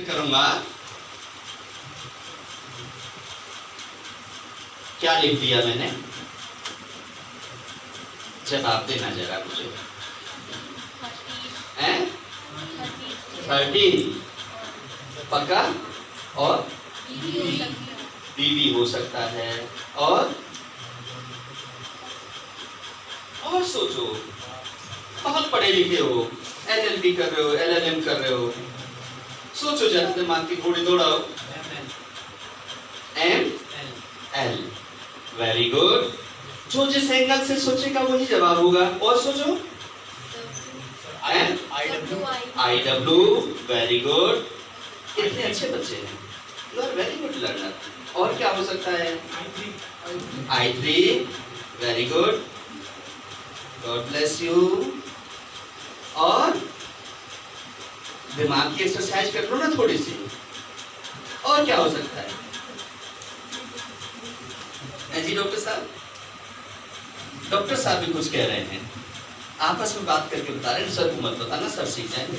करूंगा, क्या लिख दिया मैंने, जवाब देना जरा मुझे। 13 पक्का, और बीवी हो सकता है, और सोचो, बहुत पढ़े लिखे हो, LLB कर रहे हो, LLM कर रहे हो, सोचो जरा, दिमाग की घोड़ी दौड़ाओ। ML, very good. जो जिस एंगल से सोचेगा वही जवाब होगा। और सोचो, IW, वेरी गुड। कितने अच्छे बच्चे हैं, you are very good learner. और क्या हो सकता है, I3, very good, god bless you. और दिमाग की एक्सरसाइज कर लो ना थोड़ी सी। और क्या हो सकता है जी डॉक्टर साहब? डॉक्टर साहब भी कुछ कह रहे हैं, आपस में बात करके बता रहे हैं, सर को मत बताना, सर सीख जाएंगे।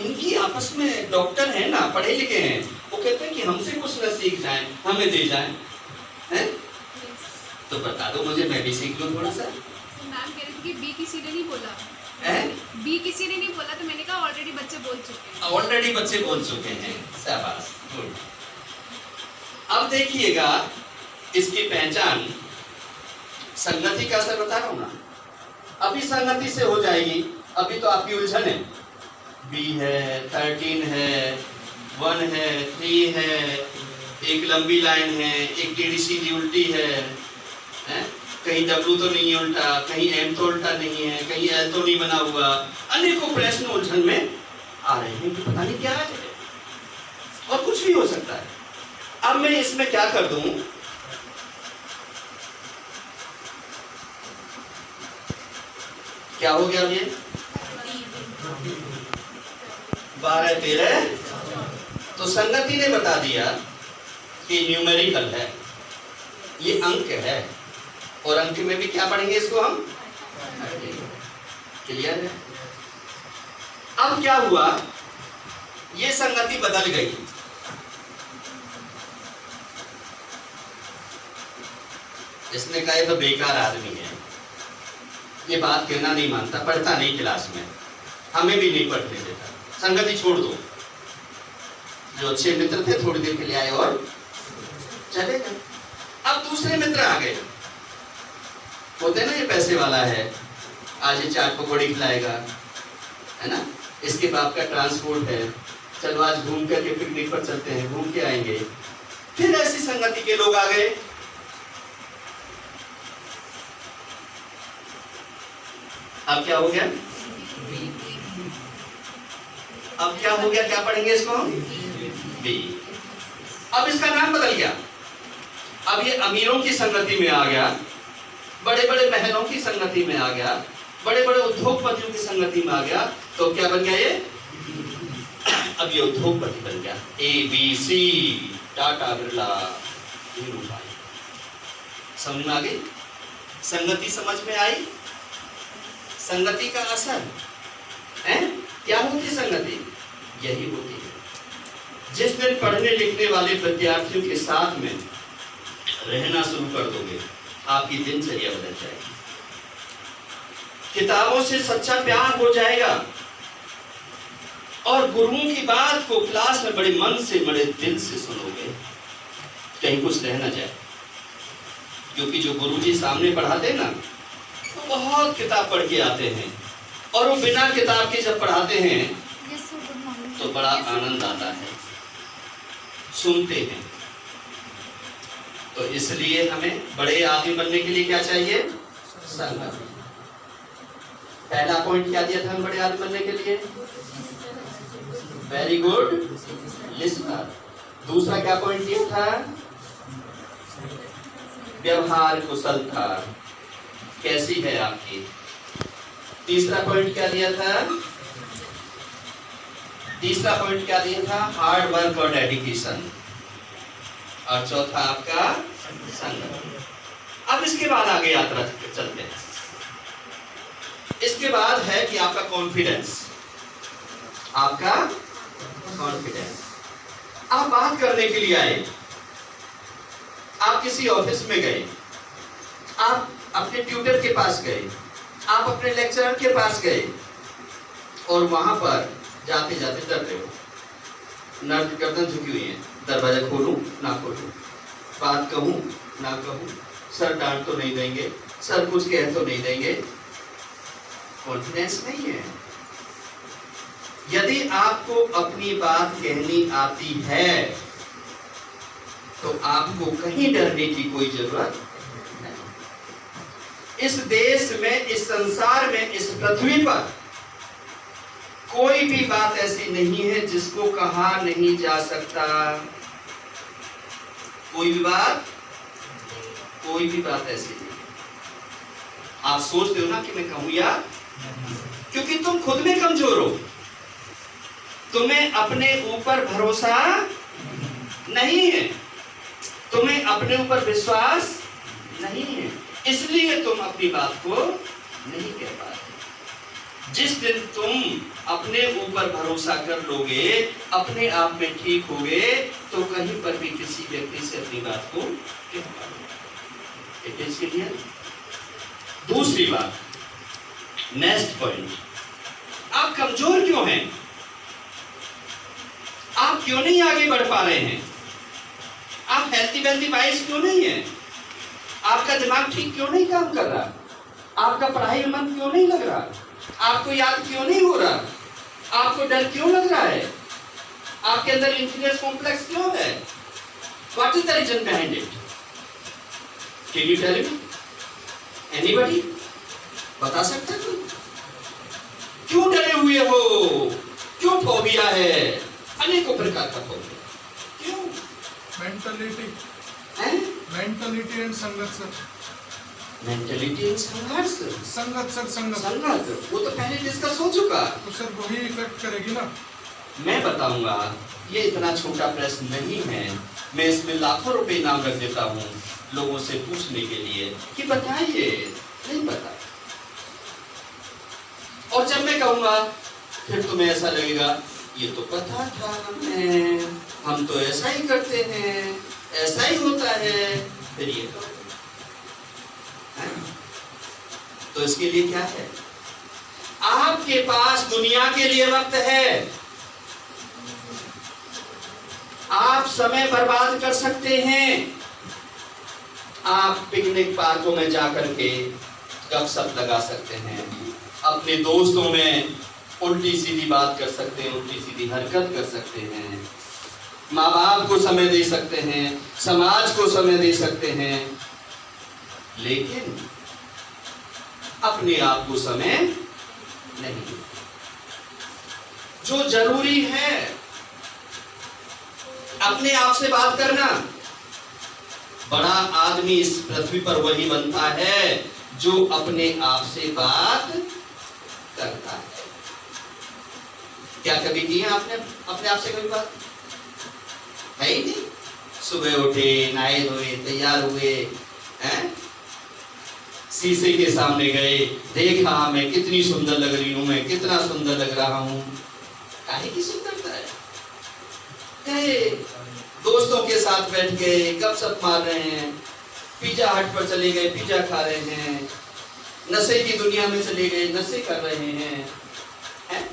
इनकी आपस में, डॉक्टर हैं ना, पढ़े लिखे हैं, वो कहते हैं कि हमसे कुछ न सीख जाएं, हमें दे जाएं, हैं? तो बता दो मुझे, मैं भी सीख लूं थोड़ा सा। मैम कह रही थी कि बी किसी ने नहीं बोला, बी किसी ने नहीं बोला, तो मैंने कहा ऑलरेडी बच्चे बोल चुके हैं। ऑलरेडी बच्चे बोल चुके हैं, शाबाश, गुड। अब देखिएगा इसकी पहचान, संगति का असर बता रहा हूं ना, अभी संगति से हो जाएगी। अभी तो आपकी उलझन है, B है, 13 है, 1 है, 3 है, एक लंबी लाइन है, एक टेढ़ी सीधी उल्टी है? कहीं W तो नहीं है उल्टा, कहीं M तो उल्टा नहीं है, कहीं L तो नहीं बना हुआ। अनेकों प्रश्न उलझन में आ रहे हैं कि पता नहीं क्या है, और कुछ भी हो सकता है। अब मैं इसमें क्या कर दूं, क्या हो गया ये 12 13, तो संगति ने बता दिया कि न्यूमेरिकल है, ये अंक है, और अंक में भी क्या पढ़ेंगे इसको हम, क्लियर है? अब क्या हुआ, ये संगति बदल गई। इसने कहा ये तो बेकार आदमी है, ये बात कहना नहीं मानता, पढ़ता नहीं क्लास में, हमें भी नहीं पढ़ने देता, संगति छोड़ दो। जो अच्छे मित्र थे थोड़ी देर के लिए आए और चले गए। अब दूसरे मित्र आ गए, होते ना ये पैसे वाला है, आज ये चाट पकौड़ी खिलाएगा, है ना, इसके बाप का ट्रांसपोर्ट है, चलो आज घूम करके पिकनिक पर चलते हैं, घूम के आएंगे। फिर ऐसी संगति के लोग आ गए। अब क्या हो गया, अब क्या हो गया, क्या पढ़ेंगे इसको, बी। अब इसका नाम बदल गया, अब ये अमीरों की संगति में आ गया, बड़े बड़े महलों की संगति में आ गया, बड़े बड़े उद्योगपतियों की संगति में आ गया। तो क्या बन गया ये, अब ये उद्योगपति बन गया, ABC, टाटा, बिरला, धीरूभाई। समझ में आ गई, संगति समझ में आई। संगति का असर है, क्या होती संगति, यही होती है। जिस दिन पढ़ने लिखने वाले विद्यार्थियों के साथ में रहना शुरू कर दोगे, आपकी दिनचर्या बदल जाएगी, किताबों से सच्चा प्यार हो जाएगा, और गुरुओं की बात को क्लास में बड़े मन से, बड़े दिल से सुनोगे, कहीं कुछ रह ना जाए। क्योंकि जो गुरुजी सामने पढ़ाते ना, तो बहुत किताब पढ़ के आते हैं, और वो बिना किताब के जब पढ़ाते हैं तो बड़ा आनंद आता है, सुनते हैं। तो इसलिए हमें बड़े आदमी बनने के लिए क्या चाहिए, संगत। पहला पॉइंट क्या दिया था हम बड़े आदमी बनने के लिए, वेरी गुड लिसनर। दूसरा क्या पॉइंट दिया था, व्यवहार कुशलता कैसी है आपकी। तीसरा पॉइंट क्या दिया था, तीसरा पॉइंट क्या दिया था, हार्ड वर्क और डेडिकेशन। और चौथा आपका संगत। अब इसके बाद आगे यात्रा चलते हैं। इसके बाद है कि आपका कॉन्फिडेंस, आपका जाए। आप बात करने के लिए आए, आप किसी ऑफिस में गए, आप अपने ट्यूटर के पास गए, आप अपने लेक्चरर के पास गए और वहां पर जाते जाते डर रहे हो, नर्द गर्दन झुकी हुई है, दरवाजा खोलूं ना खोलूं, बात कहूं ना कहूं, सर डांट तो नहीं देंगे, सर कुछ कह तो नहीं देंगे, कॉन्फिडेंस नहीं है। यदि आपको अपनी बात कहनी आती है तो आपको कहीं डरने की कोई जरूरत नहीं। इस देश में, इस संसार में, इस पृथ्वी पर कोई भी बात ऐसी नहीं है जिसको कहा नहीं जा सकता। कोई भी बात ऐसी नहीं। आप सोचते हो ना कि मैं कहूं या, क्योंकि तुम खुद में कमजोर हो, तुम्हें अपने ऊपर भरोसा नहीं है, तुम्हें अपने ऊपर विश्वास नहीं है, इसलिए तुम अपनी बात को नहीं कह पाते। जिस दिन तुम अपने ऊपर भरोसा कर लोगे, अपने आप में ठीक होगे, तो कहीं पर भी किसी व्यक्ति से अपनी बात को कह पाओगे। It is clear. दूसरी बात, नेक्स्ट पॉइंट, आप कमजोर क्यों हैं? आप क्यों नहीं आगे बढ़ पा रहे हैं? आप हेल्थी वेल्थी वाइज क्यों नहीं है? आपका दिमाग ठीक क्यों नहीं काम कर रहा? आपका पढ़ाई में मन क्यों नहीं लग रहा? आपको याद क्यों नहीं हो रहा? आपको डर क्यों लग रहा है? आपके अंदर इंफीरियर कॉम्प्लेक्स क्यों है? What is the reason behind it? Can you tell me? Anybody बता सकता है कोई? क्यों डरे हुए हो? क्यों फोबिया है? अनेकों प्रकार का फोबिया क्यों? मेंटलिटी एंड संघर्ष। मेंटलिटी एंड संघर्ष। संघर्ष वो तो पहले डिस्कस हो चुका। तो सर वही इफेक्ट करेगी ना। मैं बताऊंगा, ये इतना छोटा प्रश्न नहीं है, मैं इसमें लाखों रुपए इनाम रख देता हूँ लोगों से पूछने के लिए कि बताइए, नहीं पता। और जब मैं कहूंगा फिर तुम्हें ऐसा लगेगा ये तो पता था हमें, हम तो ऐसा ही करते हैं, ऐसा ही होता है, फिर ये तो इसके लिए क्या है? आपके पास दुनिया के लिए वक्त है, आप समय बर्बाद कर सकते हैं, आप पिकनिक पार्कों में जाकर के गपशप लगा सकते हैं, अपने दोस्तों में उल्टी सीधी बात कर सकते हैं, उल्टी सीधी हरकत कर सकते हैं, माँ बाप को समय दे सकते हैं, समाज को समय दे सकते हैं, लेकिन अपने आप को समय नहीं। जो जरूरी है अपने आप से बात करना। बड़ा आदमी इस पृथ्वी पर वही बनता है जो अपने आप से बात करता है। क्या कभी की है आपने अपने आप से कभी बात? है ही नहीं। सुबह उठे, नहाए धोए, तैयार हुए, हैं? शीशे के सामने गए, देखा मैं कितनी सुंदर लग रही हूं, मैं कितना सुंदर लग रहा हूं। काहे की सुंदरता है? गए, दोस्तों के साथ बैठ गए, गपशप मार रहे हैं, पिज्जा हट पर चले गए, पिज्जा खा रहे हैं, नशे की दुनिया में चले गए, नशे कर रहे हैं, हैं?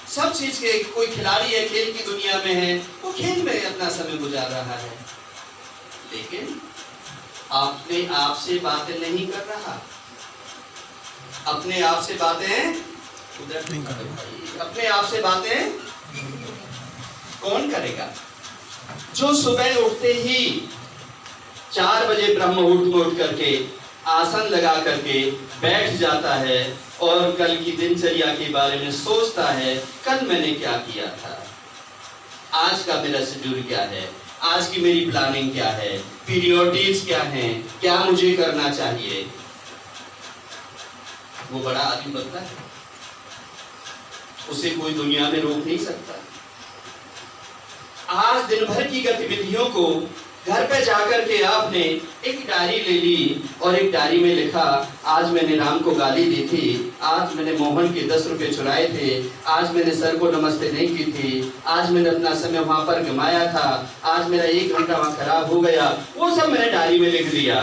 सब चीज के, कोई खिलाड़ी है खेल की दुनिया में है, वो खेल में अपना समय गुजार रहा है, लेकिन अपने आप से बातें नहीं कर रहा। अपने आप से बातें उधर नहीं कर, अपने आप से बातें कौन करेगा? जो सुबह उठते ही 4 बजे ब्रह्म मुहूर्त में उठ करके आसन लगा करके बैठ जाता है और कल की दिनचर्या के बारे में सोचता है, कल मैंने क्या किया था, आज का मेरा शेड्यूल क्या है, आज की मेरी प्लानिंग क्या है, पीरियोडिटीज क्या हैं, क्या मुझे करना चाहिए, वो बड़ा आदमी बनता है। उसे कोई दुनिया में रोक नहीं सकता। आज दिन भर की गतिविधियों को घर पे जाकर के आपने एक डायरी ले ली और एक डायरी में लिखा, आज मैंने राम को गाली दी थी, आज मैंने मोहन के 10 रुपए चुराए थे, आज मैंने सर को नमस्ते नहीं की थी, आज मैंने अपना समय वहां पर गमाया था, आज मेरा 1 घंटा वहां खराब हो गया, वो सब मैंने डायरी में लिख दिया।